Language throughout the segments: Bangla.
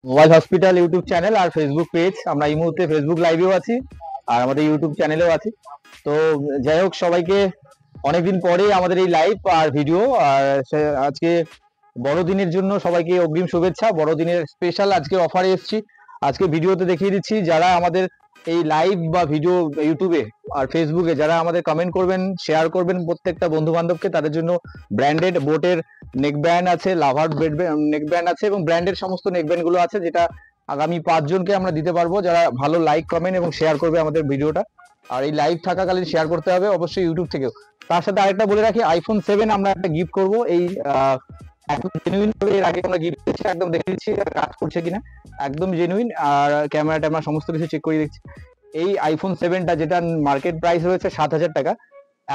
মোবাইল হসপিটাল ইউটিউব চ্যানেল আর ফেসবুক পেজ। আমরা এই মুহূর্তে ফেসবুক লাইভেও আছি আর আমাদের ইউটিউব চ্যানেলেও আছি। তো যাই হোক, সবাইকে অনেকদিন পরে আমাদের এই লাইভ আর ভিডিও। আর আজকে বড়দিনের জন্য সবাইকে অগ্রিম শুভেচ্ছা। বড়দিনের স্পেশাল আজকে অফারে এসেছি। আজকে ভিডিওতে দেখিয়ে দিচ্ছি যারা আমাদের এই লাইভ বা ভিডিও ইউটিউবে আর ফেসবুকে যারা আমাদের কমেন্ট করবেন, শেয়ার করবেন প্রত্যেকটা বন্ধু বান্ধবকে, তাদের জন্য ব্র্যান্ডেড বোটের নেক ব্যান্ড আছে, লাভার নেক ব্যান্ড আছে এবং ব্র্যান্ডের সমস্ত নেক ব্যান্ড গুলো আছে, যেটা আগামী 5 জনকে আমরা দিতে পারবো যারা ভালো লাইক কমেন্ট এবং শেয়ার করবে আমাদের ভিডিওটা। আর এই লাইভ থাকাকালীন শেয়ার করতে হবে অবশ্যই ইউটিউব থেকেও। তার সাথে আরেকটা বলে রাখি, আইফোন 7 আমরা একটা গিফট করব। এই একদম জেনুইন ভাবে এর আগে আমরা গিফট দিচ্ছি, একদম দেখে দিচ্ছি কাজ করছে কিনা। একদম জেনুইন, আর ক্যামেরা ট্যামেরা সমস্ত কিছু চেক করে দেখছি। এই আইফোন 7টা যেটা মার্কেট প্রাইস রয়েছে 7,000 টাকা,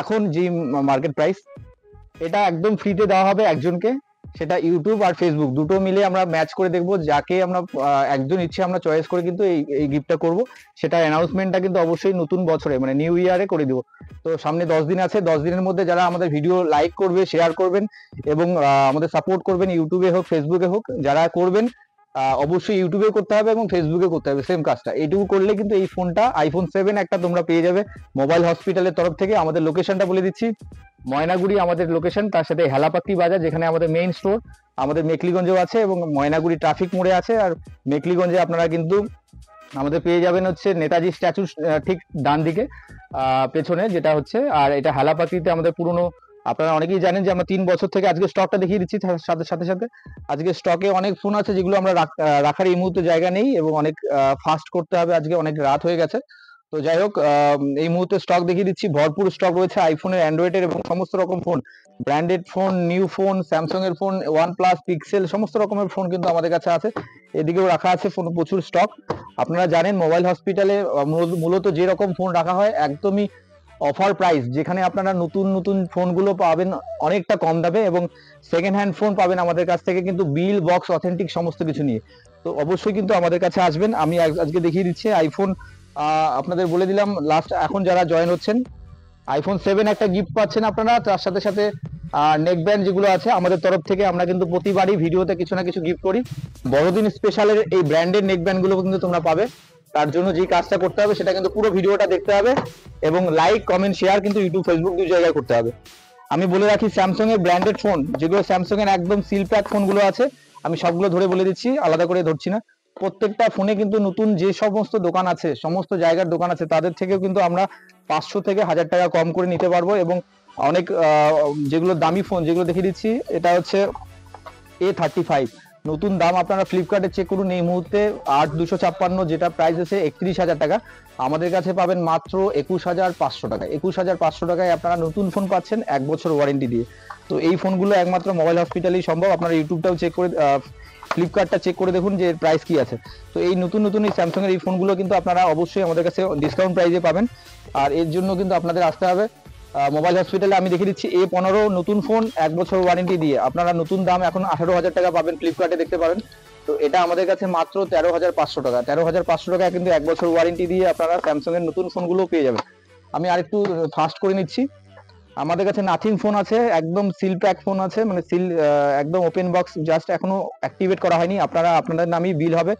এখন যে মার্কেট প্রাইস, এটা একদম ফ্রিতে দেওয়া হবে একজনকে। সেটা ইউটিউব আর ফেসবুক দুটো মিলে আমরা ম্যাচ করে দেখবো, যাকে আমরা একজন ইচ্ছে আমরা চয়েস করে কিন্তু এই গিফটটা করব। সেটা অ্যানাউন্সমেন্টটা কিন্তু অবশ্যই নতুন বছরে মানে নিউ ইয়ারে করে দিব। তো সামনে 10 দিন আছে, 10 দিনের মধ্যে যারা আমাদের ভিডিও লাইক করবে, শেয়ার করবেন এবং আমাদের সাপোর্ট করবেন, ইউটিউবে হোক ফেসবুকে হোক, যারা করবেন অবশ্যই ইউটিউবে করতে হবে এবং ফেসবুকে করতে হবে সেম কাজটা। এইটুকু করলে কিন্তু এই ফোনটা আইফোন 7 একটা তোমরা পেয়ে যাবে মোবাইল হসপিটালের তরফ থেকে। আমাদের লোকেশনটা বলে দিচ্ছি, ময়নাগুড়ি আমাদের লোকেশন, তার সাথে হেলাপাত্তি বাজার যেখানে আমাদের মেইন স্টোর। আমাদের মেকলিগঞ্জেও আছে এবং ময়নাগুড়ি ট্রাফিক মোড়ে আছে। আর মেকলিগঞ্জে আপনারা কিন্তু আমাদের পেয়ে যাবেন হচ্ছে নেতাজি স্ট্যাচু ঠিক ডান দিকে পেছনে যেটা হচ্ছে। আর এটা হেলাপাত্তিতে আমাদের পুরনো, আপনারা অনেকেই জানেন যে আমরা 3 বছর থেকে, আজকে স্টকটা দেখিয়ে দিচ্ছি সাথে সাথে সাথে। আজকে স্টকে অনেক ফোন আছে যেগুলো আমরা রাখার এই মুহূর্তে জায়গা নেই এবং অনেক ফাস্ট করতে হবে, আজকে অনেক রাত হয়ে গেছে। তো যাই হোক, এই মুহূর্তে স্টক দেখিয়ে দিচ্ছি, ভরপুর স্টক রয়েছে আইফোনের, অ্যান্ড্রয়েডের এবং সমস্ত রকম phone, branded phone, new phone, Samsung এর ফোন, ওয়ান প্লাস, পিক্সেল, সমস্ত রকমের ফোন কিন্তু আমাদের কাছে আছে। এদিকেও রাখা আছে ফোন, প্রচুর স্টক। আপনারা জানেন মোবাইল হসপিটালে মূলত যে রকম ফোন রাখা হয় একদমই অফার প্রাইস, যেখানে আপনারা নতুন নতুন ফোনগুলো পাবেন অনেকটা কম দামে এবং সেকেন্ড হ্যান্ড ফোন পাবেন আমাদের কাছ থেকে কিন্তু বিল বক্স অথেন্টিক সমস্ত কিছু নিয়ে। তো অবশ্যই কিন্তু আমাদের কাছে আসবেন। আমি আজকে দেখিয়ে দিচ্ছি আইফোন, আপনাদের বলে দিলাম লাস্ট এখন যারা জয়েন হচ্ছেন আইফোন 7 একটা গিফট পাচ্ছেন আপনারা। তার সাথে সাথে নেক ব্যান্ড যেগুলো আছে আমাদের তরফ থেকে, আমরা কিন্তু প্রতিবারই ভিডিওতে কিছু না কিছু গিফট করি। বড়দিন স্পেশালের এই ব্র্যান্ডেড নেক ব্যান্ড গুলো কিন্তু তোমরা পাবে। তার জন্য যে কাজটা করতে হবে সেটা কিন্তু পুরো ভিডিওটা দেখতে হবে এবং লাইক কমেন্ট শেয়ার কিন্তু ইউটিউব ফেসবুক দুই জায়গায় করতে হবে। আমি বলে রাখি, স্যামসাং এর ব্র্যান্ডেড ফোন যেগুলো, স্যামসাং এর একদম সিল প্যাক ফোনগুলো আছে, আমি সবগুলো ধরে বলে দিচ্ছি, আলাদা করে ধরছি না। প্রত্যেকটা ফোনে কিন্তু নতুন যে সমস্ত দোকান আছে, সমস্ত জায়গার দোকান আছে, তাদের থেকেও কিন্তু আমরা 500 থেকে 1000 টাকা কম করে নিতে পারবো। এবং অনেক যেগুলো দামি ফোন যেগুলো দেখিয়ে দিচ্ছি, এটা হচ্ছে A35, নতুন দাম আপনারা ফ্লিপকার্টে চেক করুন এই মুহূর্তে 8256, যেটা প্রাইস আছে 31,000 টাকা। আমাদের কাছে পাবেন মাত্র 21,500 টাকায়। 21,500 টাকায় আপনারা নতুন ফোন পাচ্ছেন 1 বছর ওয়ারেন্টি দিয়ে। তো এই ফোনগুলো একমাত্র মোবাইল হসপিটালেই সম্ভব। আপনারা ইউটিউবটাও চেক করে, ফ্লিপকার্টটা চেক করে দেখুন যে এর প্রাইস কি আছে। তো এই নতুন নতুন এই স্যামসাং এর এই ফোনগুলো কিন্তু আপনারা অবশ্যই আমাদের কাছে ডিসকাউন্ট প্রাইসে পাবেন। আর এর জন্য কিন্তু আপনাদের আসতে হবে মোবাইল হসপিটালে। আমি দেখিয়ে দিচ্ছি A15 নতুন ফোন 1 বছর ওয়ারেন্টি দিয়ে আপনারা নতুন দাম এখন 18,000 টাকা পাবেন, ফ্লিপকার্টে দেখতে পারেন। তো এটা আমাদের কাছে মাত্র 13,500 টাকা। 13,500 টাকা কিন্তু 1 বছর ওয়ারেন্টি দিয়ে আপনারা স্যামসাং এর নতুন ফোনগুলো পেয়ে যাবেন। আমি আরেকটু ফাস্ট করে নিচ্ছি। আমাদের কাছে নাথিং ফোন আছে, একদম সিল প্যাক ফোন আছে, মানে সিল একদম ওপেন বক্স, জাস্ট এখনো অ্যাক্টিভেট করা হয়নি। আপনারা আপনাদের নামেই বিল হবে,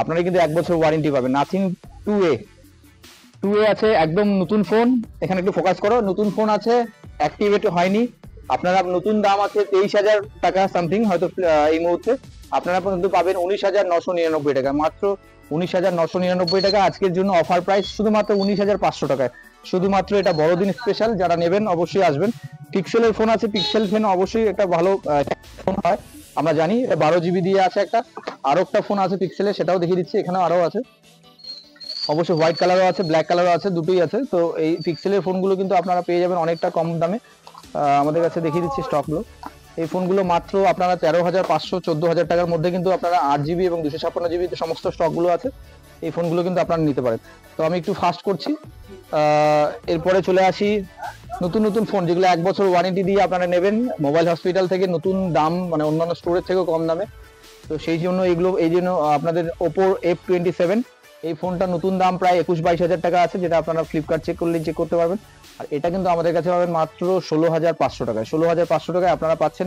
আপনারা কিন্তু 1 বছর ওয়ারেন্টি পাবেন। নাথিং 2A আছে, একদম নতুন ফোন। এখানে একটু ফোকাস করো, নতুন ফোন আছে, অ্যাক্টিভেট হয়নি। আপনারা নতুন দাম আছে 23,000 টাকা সামথিং হয়তো এই মুহূর্তে। আপনারা কিন্তু পাবেন 19,999 টাকা, মাত্র 19,999 টাকা আজকের জন্য অফার প্রাইস, শুধুমাত্র 19,500 টাকায়। শুধুমাত্র এটা বড়দিন স্পেশাল, যারা নেবেন অবশ্যই আসবেন। পিক্সেলের ফোন আছে, পিক্সেল ফোন অবশ্যই একটা ভালো ফোন হয়, আমরা জানি। এটা 12 জিবি দিয়ে আছে একটা। আরো একটা ফোন আছে পিক্সেলের, সেটাও দেখিয়ে দিচ্ছি, এখানে আরো আছে। অবশ্যই হোয়াইট কালারও আছে, ব্ল্যাক কালারও আছে, দুটোই আছে। তো এই পিক্সেলের ফোনগুলো কিন্তু আপনারা পেয়ে যাবেন অনেকটা কম দামে। আমাদের কাছে দেখিয়ে দিচ্ছি স্টকগুলো। এই ফোনগুলো মাত্র আপনারা 13,500 14,000 টাকার মধ্যে কিন্তু আপনারা 8 জিবি এবং 256 জিবি সমস্ত স্টকগুলো আছে। এই ফোনগুলো কিন্তু আপনারা নিতে পারেন। তো আমি একটু ফাস্ট করছি। এরপরে চলে আসি নতুন নতুন ফোন যেগুলো 1 বছর ওয়ারেন্টি দিয়ে আপনারা নেবেন মোবাইল হসপিটাল থেকে, নতুন দাম, মানে অন্যান্য স্টোরের থেকেও কম দামে। তো সেই জন্য এগুলো, এই জন্য আপনাদের ওপো F27, এই ফোনটা নতুন দাম প্রায় 21-22 হাজার টাকা আছে, যেটা আপনারা ফ্লিপকার্ট চেক করলে চেক করতে পারবেন। আর এটা কিন্তু আমাদের কাছে পাবেন মাত্র 16,500 টাকায়। 16,500 টাকায় আপনারা পাচ্ছেন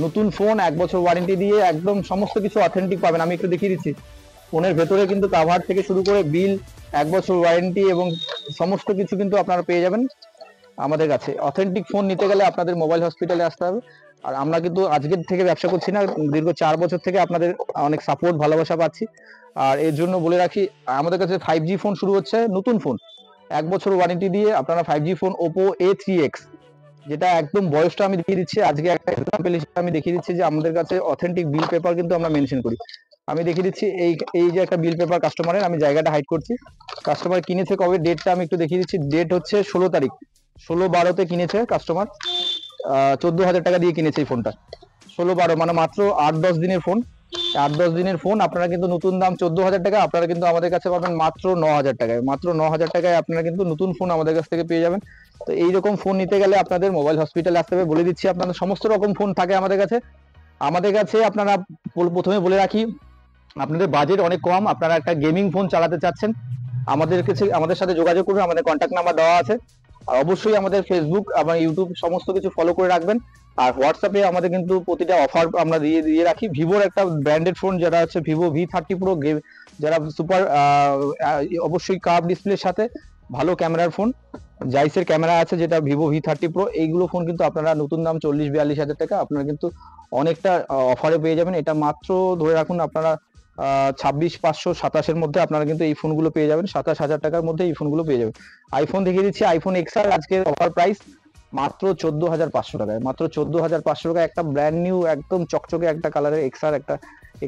নতুন ফোন 1 বছর ওয়ারেন্টি দিয়ে একদম সমস্ত কিছু অথেন্টিক পাবেন। আমি একটু দেখিয়ে দিচ্ছি, ফোনের ভেতরে কিন্তু কাভার থেকে শুরু করে বিল, 1 বছর ওয়ারেন্টি এবং সমস্ত কিছু কিন্তু আপনারা পেয়ে যাবেন আমাদের কাছে। অথেন্টিক ফোন নিতে গেলে আপনাদের মোবাইল হসপিটালে আসতে হবে। আর আমরা কিন্তু আজকের থেকে ব্যবসা করছি না, দীর্ঘ 4 বছর থেকে আপনাদের অনেক সাপোর্ট ভালোবাসা পাচ্ছি। আর এর জন্য বলে রাখি, আমাদের কাছে 5G ফোন শুরু হচ্ছে, নতুন ফোন 1 বছর ওয়ারেন্টি দিয়ে আপনারা 5G ফোন ওপো A3X, যেটা একদম বয়সটা আমি দেখিয়ে দিচ্ছি। আজকে একটা এক্সাম্পল হিসেবে আমি দেখিয়ে দিচ্ছি যে আমাদের কাছে অথেন্টিক বিল পেপার কিন্তু আমরা মেনশন করি। আমি দেখিয়ে দিচ্ছি এই এই যে একটা বিল পেপার কাস্টমারের, আমি জায়গাটা হাইড করছি। কাস্টমার কিনেছে কবে, ডেটটা আমি একটু দেখিয়ে দিচ্ছি। ডেট হচ্ছে 16 তারিখ, 16/12-তে কিনেছে কাস্টমার। 14,000 টাকা দিয়ে কিনেছে এই ফোনটা। 16-12 মানে মাত্র 8-10 দিনের ফোন। 8-10 দিনের ফোন আপনারা কিন্তু নতুন দাম 14,000 টাকা, আপনারা কিন্তু আমাদের কাছে পাবেন মাত্র 9,000 টাকায়। মাত্র 9,000 টাকায় আপনারা কিন্তু নতুন ফোন আমাদের কাছ থেকে পেয়ে যাবেন। তো এইরকম ফোন নিতে গেলে আপনাদের মোবাইল হসপিটালে আসতে হবে। বলে দিচ্ছি, আপনাদের সমস্ত রকম ফোন থাকে আমাদের কাছে। আমাদের কাছে আপনারা প্রথমে বলে রাখি, আপনাদের বাজেট অনেক কম, আপনারা একটা গেমিং ফোন চালাতে চাচ্ছেন, আমাদের সাথে যোগাযোগ করবেন। আমাদের কন্ট্যাক্ট নাম্বার দেওয়া আছে। আর অবশ্যই আমাদের ফেসবুক এবং ইউটিউব সমস্ত কিছু ফলো করে রাখবেন। আর হোয়াটসঅ্যাপে আমাদের কিন্তু প্রতিটা অফার আমরা দিয়ে রাখি। ভিভোর একটা ব্র্যান্ডেড ফোন যেটা হচ্ছে ভিভো V30 প্রো, যারা সুপার অবশ্যই কার্ভ ডিসপ্লের সাথে ভালো ক্যামেরার ফোন, জাইসের ক্যামেরা আছে যেটা ভিভো V30 প্রো, এইগুলো ফোন কিন্তু আপনারা নতুন দাম 40-42 হাজার টাকা আপনারা কিন্তু অনেকটা অফারে পেয়ে যাবেন। এটা মাত্র ধরে রাখুন আপনারা 26,527-এর মধ্যে আপনারা কিন্তু এই ফোনগুলো পেয়ে যাবেন। 27,000 টাকার মধ্যে এই ফোনগুলো পেয়ে যাবেন। আইফোন দেখিয়ে দিচ্ছি, আইফোন XR আজকের অফার প্রাইস মাত্র 14,500 টাকায়। মাত্র 14,500 টাকায় একটা ব্র্যান্ড নিউ একদম চকচকে একটা কালারের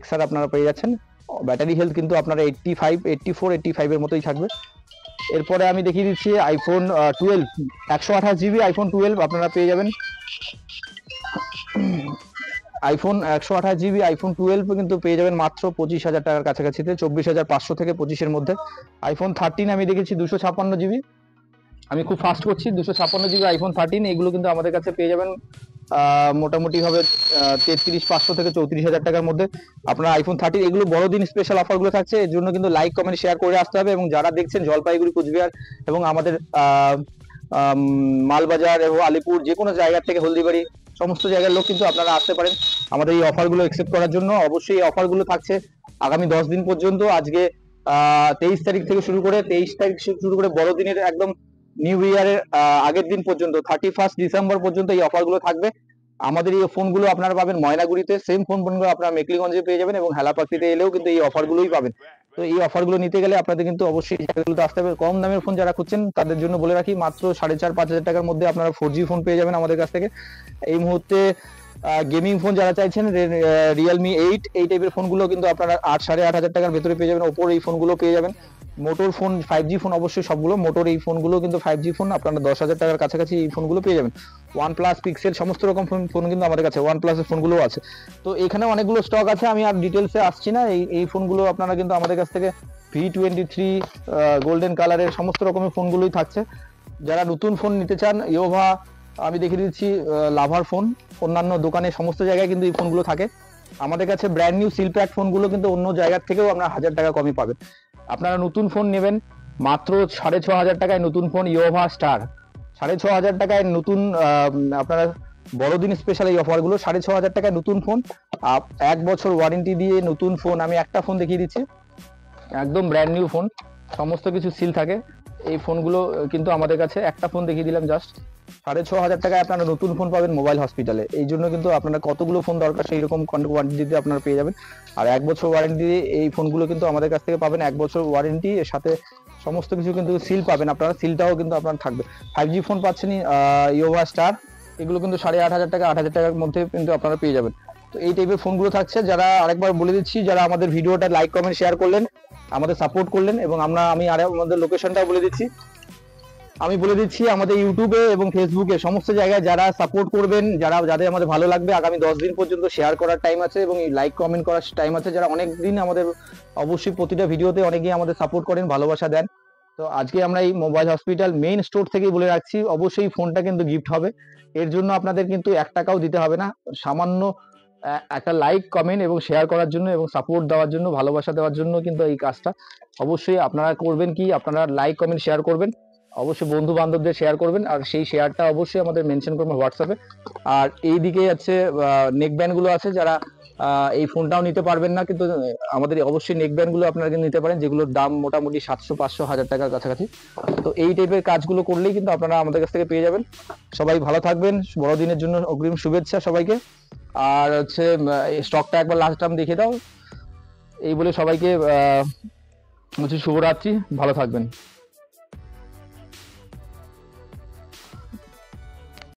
XR আপনারা পেয়ে যাচ্ছেন। ব্যাটারি হেলথ কিন্তু আপনারা 85, 84, 85 এর মতোই থাকবে। এরপরে আমি দেখিয়ে দিচ্ছি আইফোন 12, 128GB আইফোন 12 আপনারা পেয়ে যাবেন। আইফোন 128GB আইফোন 12 কিন্তু পেয়ে যাবেন মাত্র 25,000 টাকার কাছাকাছিতে, 24,500 থেকে 25-এর মধ্যে। আইফোন 13 আমি দেখেছি 256GB, আমি খুব ফাস্ট করছি, 256GB আইফোন 13 এগুলো কিন্তু আমাদের কাছে পেয়ে যাবেন মোটামুটি ভাবে 33,500 থেকে 34,000 টাকার মধ্যে আপনারা আইফোন 13। এগুলো বড়দিন স্পেশাল অফারগুলো থাকছে, এর জন্য কিন্তু লাইক কমেন্ট শেয়ার করে আসতে হবে। এবং যারা দেখছেন জলপাইগুড়ি, কুচবিহার এবং আমাদের মালবাজার এবং আলিপুর, যে কোনো জায়গা থেকে, হলদিবাড়ি, সমস্ত জায়গার লোক কিন্তু আপনারা আসতে পারেন আমাদের এই অফারগুলো একসেপ্ট করার জন্য। অবশ্যই এই অফারগুলো থাকছে আগামী 10 দিন পর্যন্ত। আজকে 23 তারিখ থেকে শুরু করে, 23 তারিখ শুরু করে বড়দিনের একদম নিউ ইয়ারের আগের দিন পর্যন্ত 31 ডিসেম্বর পর্যন্ত এই অফারগুলো থাকবে। আমাদের এই ফোনগুলো আপনারা পাবেন ময়নাগুড়িতে, সেম ফোনগুলো আপনারা মেকলিগঞ্জে পেয়ে যাবেন, এবং হেলাপাখিতে এলেও কিন্তু এই অফারগুলোই পাবেন। তো এই অফারগুলো নিতে গেলে আপনাদের কিন্তু অবশ্যই জায়গাগুলোতে আসতে হবে। কম দামের ফোন যারা খুঁজছেন তাদের জন্য বলে রাখি, মাত্র 4,500-5,000 টাকার মধ্যে আপনারা 4G ফোন পেয়ে যাবেন আমাদের কাছ থেকে। এই মুহূর্তে গেমিং ফোন যারা চাইছেন, রিয়েলমি 8 এই টাইপের ফোনগুলো কিন্তু আপনারা 8,500 টাকার ভেতরে পেয়ে যাবেন। ওপোর এই ফোনগুলো পেয়ে যাবেন। মোটোর ফোন 5G ফোন অবশ্যই সবগুলো মোটোর এই ফোনগুলো কিন্তু 5G ফোন, আপনারা 10,000 টাকার কাছাকাছি এই ফোনগুলো পেয়ে যাবেন। OnePlus, পিক্সেল সমস্ত রকম ফোন কিন্তু আমাদের কাছে, OnePlus এর ফোনগুলো আছে। তো এখানে অনেকগুলো স্টক আছে, আমি আর ডিটেলসে আসছি না। এই ফোনগুলো আপনারা কিন্তু আমাদের কাছ থেকে V23 গোল্ডেন কালারের সমস্ত রকমের ফোনগুলোই থাকছে। যারা নতুন ফোন নিতে চান, ইয়োভা আমি দেখিয়ে দিচ্ছি, লাভার ফোন, অন্যান্য দোকানে সমস্ত জায়গায় কিন্তু এই ফোনগুলো থাকে। আমাদের কাছে ব্র্যান্ড নিউ সিল প্যাক ফোনগুলো কিন্তু অন্য জায়গার থেকেও আপনারা 1,000 টাকা কমই পাবেন। আপনারা নতুন ফোন নেবেন মাত্র 6,500 টাকায়, নতুন ফোন ইয়োভা স্টার 6,500 টাকায় নতুন। আপনারা বড়দিন স্পেশাল এই অফারগুলো, 6,500 টাকায় নতুন ফোন, 1 বছর ওয়ারেন্টি দিয়ে নতুন ফোন। আমি একটা ফোন দেখিয়ে দিচ্ছি, একদম ব্র্যান্ড নিউ ফোন, সমস্ত কিছু সিল থাকে এই ফোনগুলো কিন্তু আমাদের কাছে। একটা ফোন দেখিয়ে দিলাম জাস্ট, 6,500 টাকায় আপনারা নতুন ফোন পাবেন মোবাইল হসপিটালে। এই জন্য কিন্তু আপনারা কতগুলো ফোন দরকার সেই রকম কোয়ান্টিটিতে আপনারা পেয়ে যাবেন। আর 1 বছর ওয়ারেন্টি দিয়ে এই ফোনগুলো কিন্তু আমাদের কাছ থেকে পাবেন। 1 বছর ওয়ারেন্টি এর সাথে সমস্ত কিছু কিন্তু সিল পাবেন আপনারা, সিলটাও কিন্তু আপনার থাকবে। 5G ফোন পাচ্ছেন ইয়োভা স্টার, এগুলো কিন্তু 8,500 টাকা 8,000 টাকার মধ্যে কিন্তু আপনারা পেয়ে যাবেন। তো এই টাইপের ফোনগুলো থাকছে। যারা আরেকবার বলে দিচ্ছি, যারা আমাদের ভিডিওটা লাইক কমেন্ট শেয়ার করলেন, আমাদের সাপোর্ট করলেন, এবং আমি আমাদের লোকেশনটাও বলে দিচ্ছি। আমি বলে দিচ্ছি আমাদের ইউটিউবে এবং ফেসবুকে সমস্ত জায়গায় যারা সাপোর্ট করবেন, যাদের আমাদের ভালো লাগবে, আগামী 10 দিন পর্যন্ত শেয়ার করার টাইম আছে এবং লাইক কমেন্ট করার টাইম আছে। যারা অনেক দিন আমাদের অবশ্যই প্রতিটা ভিডিওতে অনেকেই আমাদের সাপোর্ট করেন, ভালোবাসা দেন। তো আজকে আমরা এই মোবাইল হসপিটাল মেইন স্টোর থেকেই বলে রাখছি, অবশ্যই ফোনটা কিন্তু গিফট হবে। এর জন্য আপনাদের কিন্তু 1 টাকাও দিতে হবে না, সামান্য একটা লাইক কমেন্ট এবং শেয়ার করার জন্য এবং সাপোর্ট দেওয়ার জন্য, ভালোবাসা দেওয়ার জন্য কিন্তু এই কাজটা অবশ্যই আপনারা করবেন। কি আপনারা লাইক কমেন্ট শেয়ার করবেন, অবশ্যই বন্ধু বান্ধবদের শেয়ার করবেন, আর সেই শেয়ারটা অবশ্যই আমাদের মেনশন করবেন হোয়াটসঅ্যাপে। আর এই দিকে আছে নেক ব্যান্ড গুলো আছে, যারা এই ফোনটাও নিতে পারবেন না, কিন্তু আমাদের অবশ্যই নেক ব্যান্ড গুলো আপনারা কিন্তু নিতে পারেন, যেগুলোর দাম মোটামুটি 700 500 1000 টাকার কাছাকাছি। তো এই টাইপের কাজগুলো করলেই কিন্তু আপনারা আমাদের কাছ থেকে পেয়ে যাবেন। সবাই ভালো থাকবেন, বড়দিনের জন্য অগ্রিম শুভেচ্ছা সবাইকে। আর হচ্ছে স্টকটা একবার লাস্ট টাইম দেখে দাও, এই বলে সবাইকে হচ্ছে শুভরাত্রি, ভালো থাকবেন।